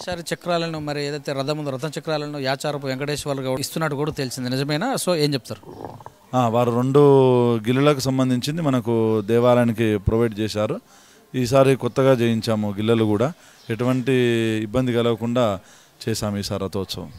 ఈసారి చక్రాలను మరి ఏదైతే రథం చక్రాలను యాచారపు వెంకటేశ్వర గౌడ్ ఇస్తున్నట్టు కూడా తెలిసింది, నిజమేనా? సో ఏం చెప్తారు? వారు 2 గిల్లెలకు సంబంధించింది మనకు దేవాలయానికి ప్రొవైడ్ చేశారు. ఈసారి కొత్తగా చేయించాము గిల్లెలు కూడా, ఎటువంటి ఇబ్బంది కలగకుండా చేశాము ఈసారి రథోత్సవం.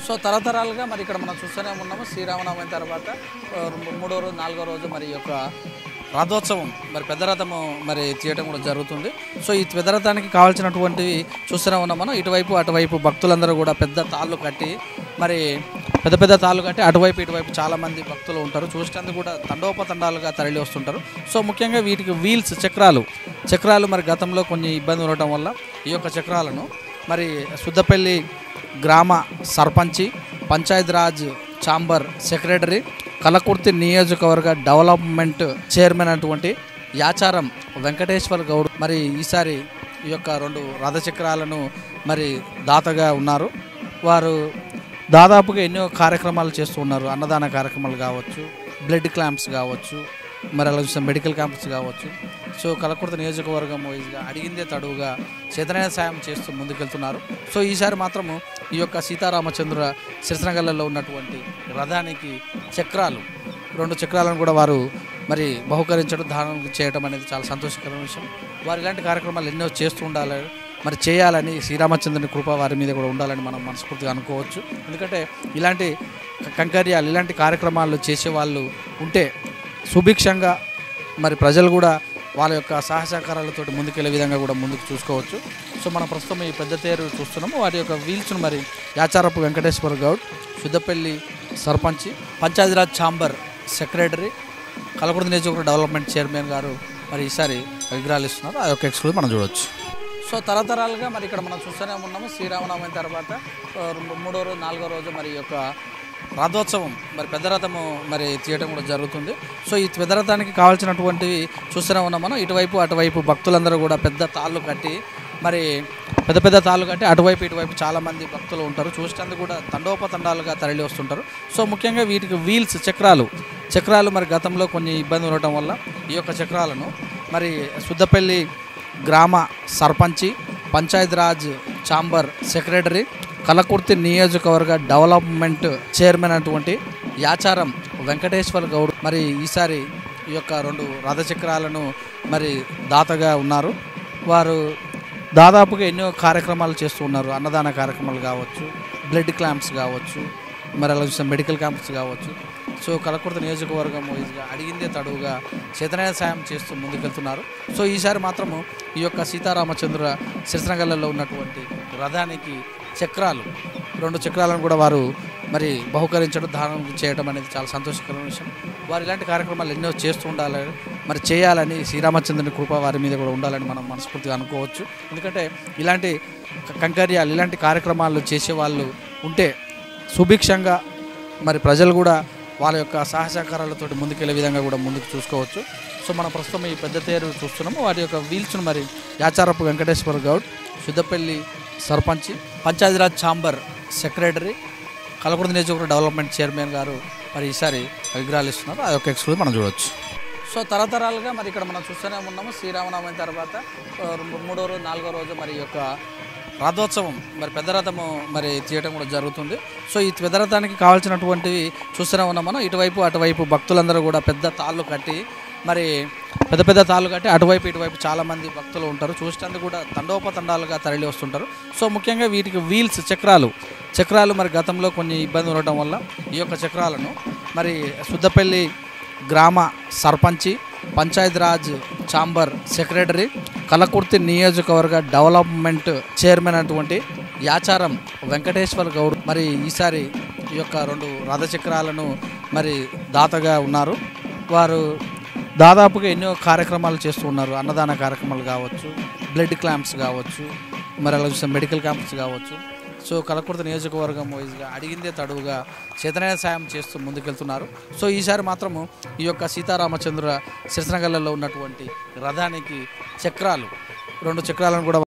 సో తరతరాలుగా మరి ఇక్కడ మనం చూస్తూనే ఉన్నాము. శ్రీరామనవమి తర్వాత 3వ రోజు 4వ రోజు మరి యొక్క రథోత్సవం, మరి పెద్ద రథము మరి తీయటం కూడా జరుగుతుంది. సో ఈ పెద్ద రథానికి కావాల్సినటువంటివి చూస్తూనే ఉన్నాం మనం. ఇటువైపు అటువైపు భక్తులందరూ కూడా పెద్ద తాళ్ళు కట్టి, మరి పెద్ద తాళ్ళు కట్టి అటువైపు ఇటువైపు చాలామంది భక్తులు ఉంటారు. చూసేందుకు కూడా తండోపతండాలుగా తరలి వస్తుంటారు. సో ముఖ్యంగా వీటికి వీల్స్ చక్రాలు మరి గతంలో కొన్ని ఇబ్బంది ఉండటం వల్ల ఈ యొక్క చక్రాలను మరి సుద్దపల్లి గ్రామ సర్పంచి, పంచాయతీరాజ్ ఛాంబర్ సెక్రటరీ, కలకుర్తి నియోజకవర్గ డెవలప్మెంట్ చైర్మన్ అటువంటి యాచారం వెంకటేశ్వర గౌడ్ మరి ఈసారి ఈ యొక్క 2 రథచక్రాలను మరి దాతగా ఉన్నారు. వారు దాదాపుగా ఎన్నో కార్యక్రమాలు చేస్తూ ఉన్నారు. అన్నదాన కార్యక్రమాలు కావచ్చు, బ్లడ్ క్యాంప్స్ కావచ్చు, మరి అలా చూస్తే మెడికల్ క్యాంప్స్ కావచ్చు. సో కలకుర్తి నియోజకవర్గం వైజ్గా అడిగిందే తడువుగా చేతనైన సాయం చేస్తూ ముందుకెళ్తున్నారు. సో ఈసారి మాత్రము ఈ యొక్క సీతారామచంద్ర సిరిసనగల్లలో ఉన్నటువంటి రథానికి 2 చక్రాలను కూడా వారు మరి బహుకరించడం, దానం చేయడం అనేది చాలా సంతోషకరమైన విషయం. వారు ఇలాంటి కార్యక్రమాలు ఎన్నో చేస్తూ ఉండాలి, మరి చేయాలని శ్రీరామచంద్రుని కృప వారి మీద కూడా ఉండాలని మనం మనస్ఫూర్తిగా అనుకోవచ్చు. ఎందుకంటే ఇలాంటి కంకర్యాలు, ఇలాంటి కార్యక్రమాలు చేసేవాళ్ళు ఉంటే సుభిక్షంగా మరి ప్రజలు కూడా వాళ్ళ యొక్క సహసహకారాలతో ముందుకెళ్లే విధంగా కూడా ముందుకు చూసుకోవచ్చు. సో మనం ప్రస్తుతం ఈ పెద్ద తేరు చూస్తున్నాము. వాటి యొక్క వీల్స్ను మరి యాచారపు వెంకటేశ్వర గౌడ్, సుద్దపల్లి సర్పంచి, పంచాయతీరాజ్ ఛాంబర్ సెక్రటరీ, కలకుర్తి నియోజకవర్గ డెవలప్మెంట్ చైర్మన్ గారు మరి ఈసారి విగ్రహాలు ఇస్తున్నారు. ఆ యొక్క ఎక్స్క్లూజివ్ మనం చూడవచ్చు. సో తరతరాలుగా మరి ఇక్కడ మనం చూస్తూనే ఉన్నాము. శ్రీరామనవమి తర్వాత 3వ రోజు 4వ రోజు మరి యొక్క రథోత్సవం, మరి పెద్ద రథము మరి తీయటం కూడా జరుగుతుంది. సో ఈ పెద్ద రథానికి కావాల్సినటువంటివి చూస్తూనే ఉన్నాం మనం. ఇటువైపు అటువైపు భక్తులందరూ కూడా పెద్ద తాళ్ళు కట్టి, మరి పెద్ద తాళ్ళు కట్టి అటువైపు ఇటువైపు చాలామంది భక్తులు ఉంటారు. చూసేందుకు కూడా తండోపతండాలుగా తరలి వస్తుంటారు. సో ముఖ్యంగా వీటికి వీల్స్ చక్రాలు మరి గతంలో కొన్ని ఇబ్బంది ఉండటం వల్ల ఈ యొక్క చక్రాలను మరి సుద్దపల్లి గ్రామ సర్పంచి, పంచాయతీరాజ్ ఛాంబర్ సెక్రటరీ, కలకుర్తి నియోజకవర్గ డెవలప్మెంట్ చైర్మన్ అటువంటి యాచారం వెంకటేశ్వర గౌడ్ మరి ఈసారి ఈ యొక్క 2 రథచక్రాలను మరి దాతగా ఉన్నారు. వారు దాదాపుగా ఎన్నో కార్యక్రమాలు చేస్తూ ఉన్నారు. అన్నదాన కార్యక్రమాలు కావచ్చు, బ్లడ్ క్యాంప్స్ కావచ్చు, మరి అలా చూస్తే మెడికల్ క్యాంప్స్ కావచ్చు. సో కలకుర్తి నియోజకవర్గం వైజ్గా అడిగిందే తడువుగా చేతనైన సాయం చేస్తూ ముందుకెళ్తున్నారు. సో ఈసారి మాత్రము ఈ యొక్క సీతారామచంద్ర సిరిసనగల్లలో ఉన్నటువంటి రథానికి 2 చక్రాలను కూడా వారు మరి బహుకరించడం, దానం చేయడం అనేది చాలా సంతోషకరమైన విషయం. వారు ఇలాంటి కార్యక్రమాలు ఎన్నో చేస్తూ ఉండాలి, మరి చేయాలని శ్రీరామచంద్రుని కృప వారి మీద కూడా ఉండాలని మనం మనస్ఫూర్తిగా అనుకోవచ్చు. ఎందుకంటే ఇలాంటి కంకర్యాలు, ఇలాంటి కార్యక్రమాలు చేసేవాళ్ళు ఉంటే సుభిక్షంగా మరి ప్రజలు కూడా వాళ్ళ యొక్క సహసహకారాలతో ముందుకెళ్లే విధంగా కూడా ముందుకు చూసుకోవచ్చు. సో మనం ప్రస్తుతం ఈ పెద్ద తేరు చూస్తున్నాము. వాటి యొక్క వీల్స్ను మరి యాచారపు వెంకటేశ్వర గౌడ్, సుద్దపల్లి సర్పంచి, పంచాయతీరాజ్ ఛాంబర్ సెక్రటరీ, కలకుర్తి నియోజకవర్గ డెవలప్మెంట్ చైర్మన్ గారు మరి ఈసారి విగ్రహాలు ఇస్తున్నారు. ఆ యొక్క ఎక్స్క్లూజివ్ మనం చూడవచ్చు. సో తరతరాలుగా మరి ఇక్కడ మనం చూస్తూనే ఉన్నాము. శ్రీరామనవమి తర్వాత 3వ రోజు 4వ రోజు మరి యొక్క రథోత్సవం, మరి పెద్ద రథము మరి తీయటం కూడా జరుగుతుంది. సో ఈ పెద్ద రథానికి కావాల్సినటువంటివి చూస్తూనే ఉన్నాం మనం. ఇటువైపు అటువైపు భక్తులందరూ కూడా పెద్ద తాళ్ళు కట్టి, మరి పెద్ద తాళ్ళు కట్టి అటువైపు ఇటువైపు చాలామంది భక్తులు ఉంటారు. చూసేందుకు కూడా తండోపతండాలుగా తరలి వస్తుంటారు. సో ముఖ్యంగా వీటికి వీల్స్ చక్రాలు మరి గతంలో కొన్ని ఇబ్బంది ఉండటం వల్ల ఈ యొక్క చక్రాలను మరి సుద్దపల్లి గ్రామ సర్పంచి, పంచాయతీరాజ్ ఛాంబర్ సెక్రటరీ, కలకుర్తి నియోజకవర్గ డెవలప్మెంట్ చైర్మన్ అటువంటి యాచారం వెంకటేశ్వర గౌడ్ మరి ఈసారి ఈ యొక్క 2 రథచక్రాలను మరి దాతగా ఉన్నారు. వారు దాదాపుగా ఎన్నో కార్యక్రమాలు చేస్తూ ఉన్నారు. అన్నదాన కార్యక్రమాలు కావచ్చు, బ్లడ్ క్యాంప్స్ కావచ్చు, మరి అలా చూస్తే మెడికల్ క్యాంపస్ కావచ్చు. సో కలకుర్తి నియోజకవర్గం వైజ్గా అడిగిందే తడువుగా చేతనైన సాయం చేస్తూ ముందుకెళ్తున్నారు. సో ఈసారి మాత్రము ఈ యొక్క సీతారామచంద్ర సిరిసినగర్లలో ఉన్నటువంటి రథానికి చక్రాలు 2 చక్రాలను కూడా